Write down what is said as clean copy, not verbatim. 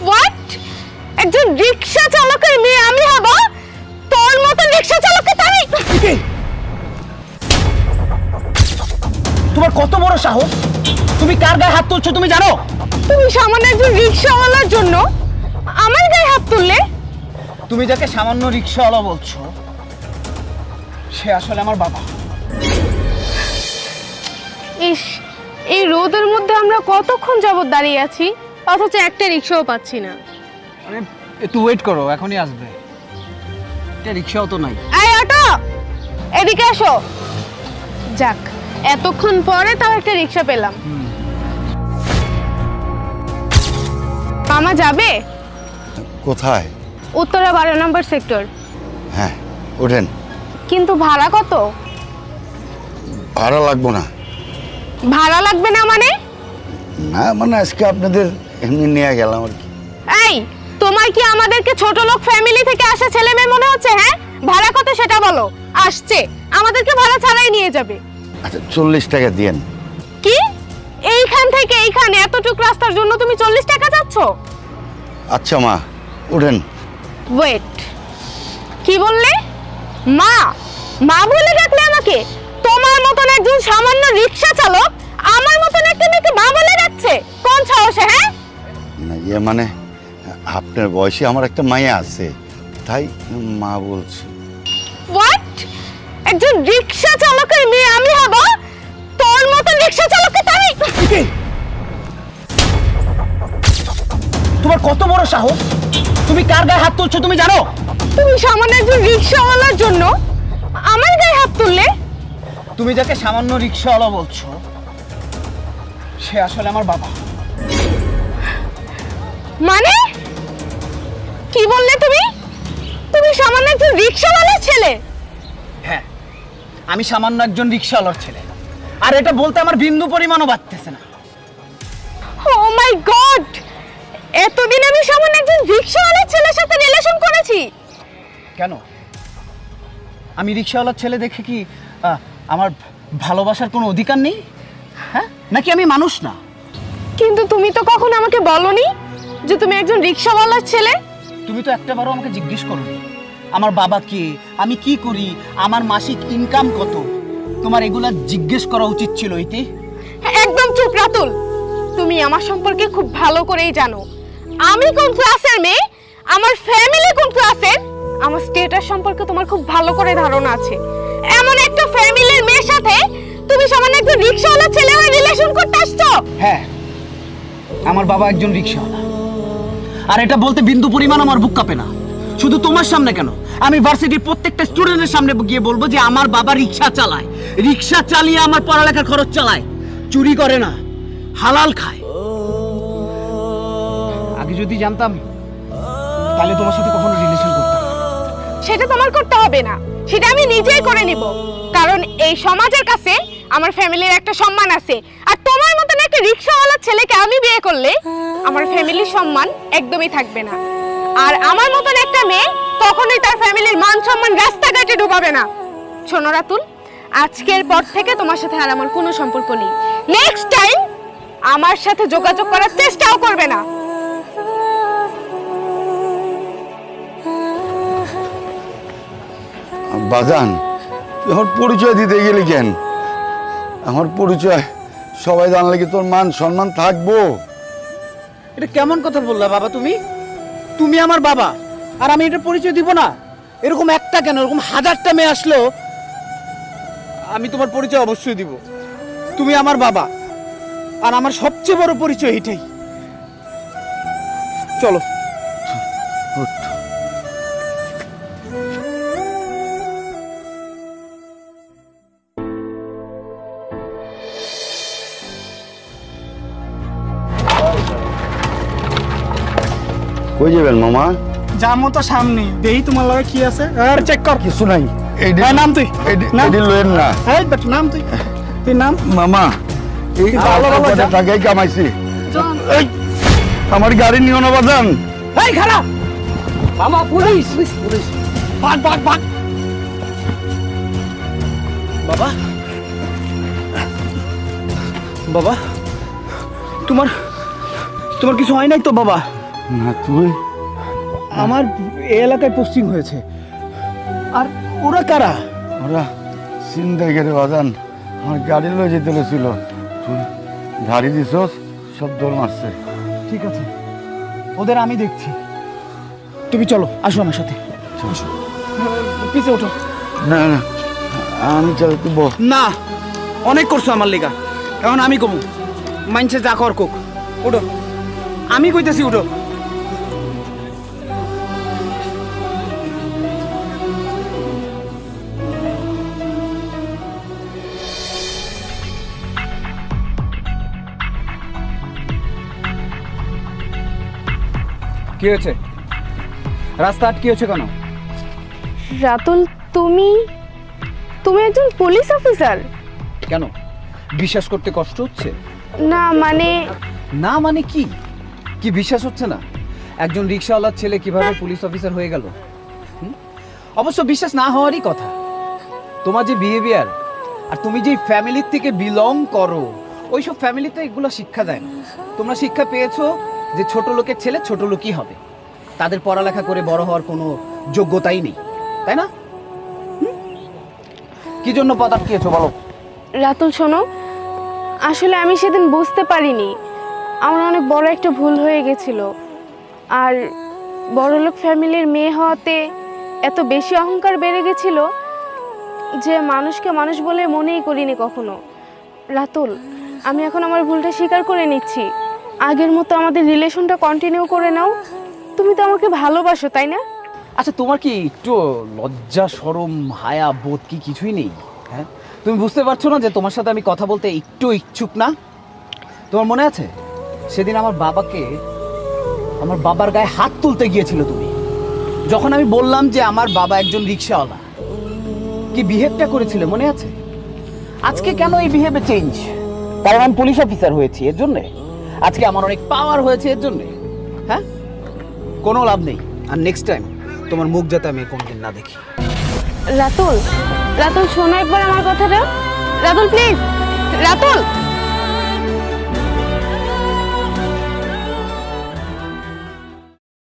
What? একজন রিকশা চালকের মেয়ে আমি হব? তোর মতো রিকশা চালককে তাই? তোমার কত বড় সাহস? তুমি কার গায়ে হাত তুলছো তুমি জানো? তুমি সামান্য একজন রিকশাওয়ালার জন্য আমার গায়ে হাত তুললে? তুমি যাকে সামান্য রিকশাওয়ালা বলছো সে আসলে আমার বাবা। ইস, এই রোদের মধ্যে আমরা কতক্ষণ যাবত দাঁড়িয়ে আছি, অথচ একটা রিকশাও পাচ্ছি না। আরে একটু ওয়েট করো, এখনই আসবে। এটা রিকশাও তো নাই। এই অটো, এদিকে আসো। যাক, এতক্ষণ পরে তাও একটা রিকশা পেলাম। মামা যাবে কোথায়? উত্তরা 12 নম্বর সেক্টর। হ্যাঁ ওঠেন। কিন্তু ভাড়া কত? ভাড়া লাগবো না। ভাড়া লাগবে না মানে? না মানে আজকে আপনাদের এমনি নিয়ে গেলাম আর কি। এই, তোমার কি আমাদেরকে ছোট লোক ফ্যামিলি থেকে আসা ছেলে মেয়ে মনে হচ্ছে? হ্যাঁ, ভাড়া কত সেটা বলো। আসছে, আমাদেরকে ভাড়া ছাড়াই নিয়ে যাবে। আচ্ছা 40 টাকা দিয়েন। কি? এইখান থেকে এইখানে এতটুকু রাস্তার জন্য তুমি 40 টাকা চাচ্ছ? আচ্ছা মা ওঠেন। ওয়েট, কি বললে? মা? মা বলে ডাকলে আমাকে? তোমার মতন একজন সামান্য রিকশা চালক আমার মতন একটা মেয়েকে মা বলে ডাকছে? কোন সাহসে? হ্যাঁ, না ইয়ে মানে আপনার বয়সে আমার একটা মায়া আছে তাই মা বলছি। হোয়াট? একজন রিকশা চালকের মেয়ে আমি হব? তোর মতন রিকশা চালককে তাই? তোমার কত বড় সাহস? তুমি কার গায়ে হাত তুলছো তুমি জানো? তুমি সামান্য একজন রিকশাওয়ালার জন্য আমার গায়ে হাত তুললে? তুমি যাকে সামান্য রিকশাওয়ালা বলছো সে আসলে আমার বাবা। মানে কি বললে তুমি? তুমি সামান্য একজন রিকশাওয়ালার ছেলে? হ্যাঁ, আমি সামান্য একজন রিকশাওয়ালার ছেলে, আর এটা বলতে আমার বিন্দু পরিমাণও বাড়তেছে না। ও মাই গড, এতদিন আমি সামান্য একজন রিকশাওয়ালার ছেলের সাথে রিলেশন করেছি। কেন? আমি রিকশাওয়ালার ছেলে দেখে কি আমার ভালোবাসার কোনো অধিকার নেই? হ্যাঁ, নাকি আমি মানুষ না? কিন্তু তুমি তো কখনো আমাকে বলনি যে তুমি একজন রিকশাওয়ালার ছেলে। তুমি তো একটাবারও আমাকে জিজ্ঞেস করোনি আমার বাবা কে, আমি কি করি, আমার মাসিক ইনকাম কত। তোমার এগুলা জিজ্ঞেস করা উচিত ছিল। ইতি, একদম চুপ রাতুল, তুমি আমার সম্পর্কে খুব ভালো করেই জানো আমি কোন ক্লাসের মেয়ে, আমার ফ্যামিলি কোন ক্লাসের, আমার স্টেটাস সম্পর্কে তোমার খুব ভালো করে ধারণা আছে। এমন একটা ফ্যামিলির মেয়ের সাথে তুমি সামান্য একজন রিকশাওয়ালা ছেলে হয়ে রিলেশন করতে আসছো? হ্যাঁ, আমার বাবা একজন রিকশাওয়ালা, আর এটা বলতে বিন্দু পরিমাণ আমার বুক কাঁপে না। শুধু তোমার সামনে কেন, আমি ভার্সিটির প্রত্যেকটা স্টুডেন্টের সামনে গিয়ে বলবো যে আমার বাবা রিকশা চালায়, রিকশা চালিয়ে আমার পড়ালেখার খরচ চালায়, চুরি করে না, হালাল খায়। আগে যদি জানতাম তাহলে তোমার সাথে কখনো রিলেশন করতাম না। সেটা তোমার করতে হবে না, সেটা আমি নিজেই করে নিব। কারণ এই সমাজের কাছে আমার ফ্যামিলির একটা সম্মান আছে, আর তোমার মতন একটা রিকশাওয়ালা ছেলেকে আমি বিয়ে করলে আমার ফ্যামিলির সম্মান একদমই থাকবে না। আর আমার মতন একটা মেয়ে কখনোই তার ফ্যামিলির মান সম্মান রাস্তাঘাটে ঢুকাবে না। শোনো রাতুল, আজকের পর থেকে তোমার সাথে আর আমার কোনো সম্পর্ক নেই। নেক্সট টাইম আমার সাথে যোগাযোগ করার চেষ্টাও করবে না। বাজান তুই আমার পরিচয় দিতে গেলি কেন? আমার পরিচয় সবাই জানলে কি তোর মান সম্মান থাকবো? এটা কেমন কথা বললা বাবা? তুমি তুমি আমার বাবা, আর আমি এটা পরিচয় দিব না? এরকম একটা কেন, এরকম হাজারটা মেয়ে আসলো আমি তোমার পরিচয় অবশ্যই দিব। তুমি আমার বাবা, আর আমার সবচেয়ে বড় পরিচয় এটাই। চলো। কই যাবেন মামা? যামো তো সামনে, দেই তোমার লাগে কি আছে আর চেক কর। কিছু নাই। এই নাম তুই এডি লয়েন না। এই বেট নাম তুই, তুই নাম। মামা এই ভালো টাকাই কামাইছি। এই আমার গাড়ি নিও না বাজান। এই খারাপ মামা, পুলিশ পুলিশ। ভাগ ভাগ ভাগ। বাবা, বাবা, তোমার তোমার কিছু হয় নাই তো বাবা? না তুই আমার এই এলাকায় পোস্টিং হয়েছে। আর ওরা কারা? ওরা চিন্তা করে বাজান আমার গাড়ি লয়ে যেতে ছিল, তুই গাড়ি দিছস, সব দৌড় মারছে। ঠিক আছে, ওদের আমি দেখছি। তুমি চলো, আসো আমার সাথে। আসো, পিছে ওঠো। না না আমি চলে তুই বল। না, অনেক করছো আমার লেগা, এখন আমি কমু। মাইনছে যা কর কোক, উঠো। আমি কইতেছি উঠো। কি হয়েছে? রাস্তা আটকে হয়েছে কেন? রাতুল, তুমি একজন পুলিশ অফিসার? কেন, বিশ্বাস করতে কষ্ট হচ্ছে? না মানে না মানে কি? কি বিশ্বাস হচ্ছে না? একজন রিকশাওয়ালার ছেলে কিভাবে পুলিশ অফিসার হয়ে গেল? অবশ্য বিশ্বাস না হওয়ারই কথা। তোমার যে বিহেভিয়ার আর তুমি যে ফ্যামিলির থেকে বিলং করো, ওইসব ফ্যামিলিতে এগুলো শিক্ষা দেয় না। তোমরা শিক্ষা পেয়েছো যে ছোট লোকের ছেলে ছোট লোকই হবে, তাদের পড়ালেখা করে বড় হওয়ার কোনো যোগ্যতাই নেই, তাই না? কি জন্য পথ আটকিয়েছো বলো? রাতুল শোনো, আসলে আমি সেদিন বুঝতে পারিনি, আমার অনেক বড় একটা ভুল হয়ে গেছিল। আর বড়লোক ফ্যামিলির মেয়ে হওয়াতে এত বেশি অহংকার বেড়ে গেছিল যে মানুষকে মানুষ বলে মনেই করিনি কখনো। রাতুল, আমি এখন আমার ভুলটা স্বীকার করে নিচ্ছি। আগের মতো আমাদের রিলেশনটা কন্টিনিউ করে নাও। তুমি তো আমাকে ভালোবাসো, তাই না? আচ্ছা, তোমার কি একটু লজ্জা শরম হায়া বোধ কি কিছুই নেই? হ্যাঁ, তুমি বুঝতে পারছো না যে তোমার সাথে আমি কথা বলতে একটু ইচ্ছুক না? তোমার মনে আছে সেদিন আমার বাবার গায়ে হাত তুলতে গিয়েছিল তুমি, যখন আমি বললাম যে আমার বাবা একজন রিকশাওয়ালা? কি বিহেভটা করেছিলে মনে আছে? আজকে কেন এই বিহেভে চেঞ্জ? কারণ আমি পুলিশ অফিসার হয়েছি এর জন্যে? আজকে আমার অনেক পাওয়ার হয়েছে এর জন্যে? হ্যাঁ, কোনো লাভ নেই। আর নেক্সট টাইম তোমার মুখ যাতে আমি কোনদিন না দেখি। রাতুল, রাতুল শোনো একবার আমার কথাটা। রাতুল প্লিজ, রাতুল।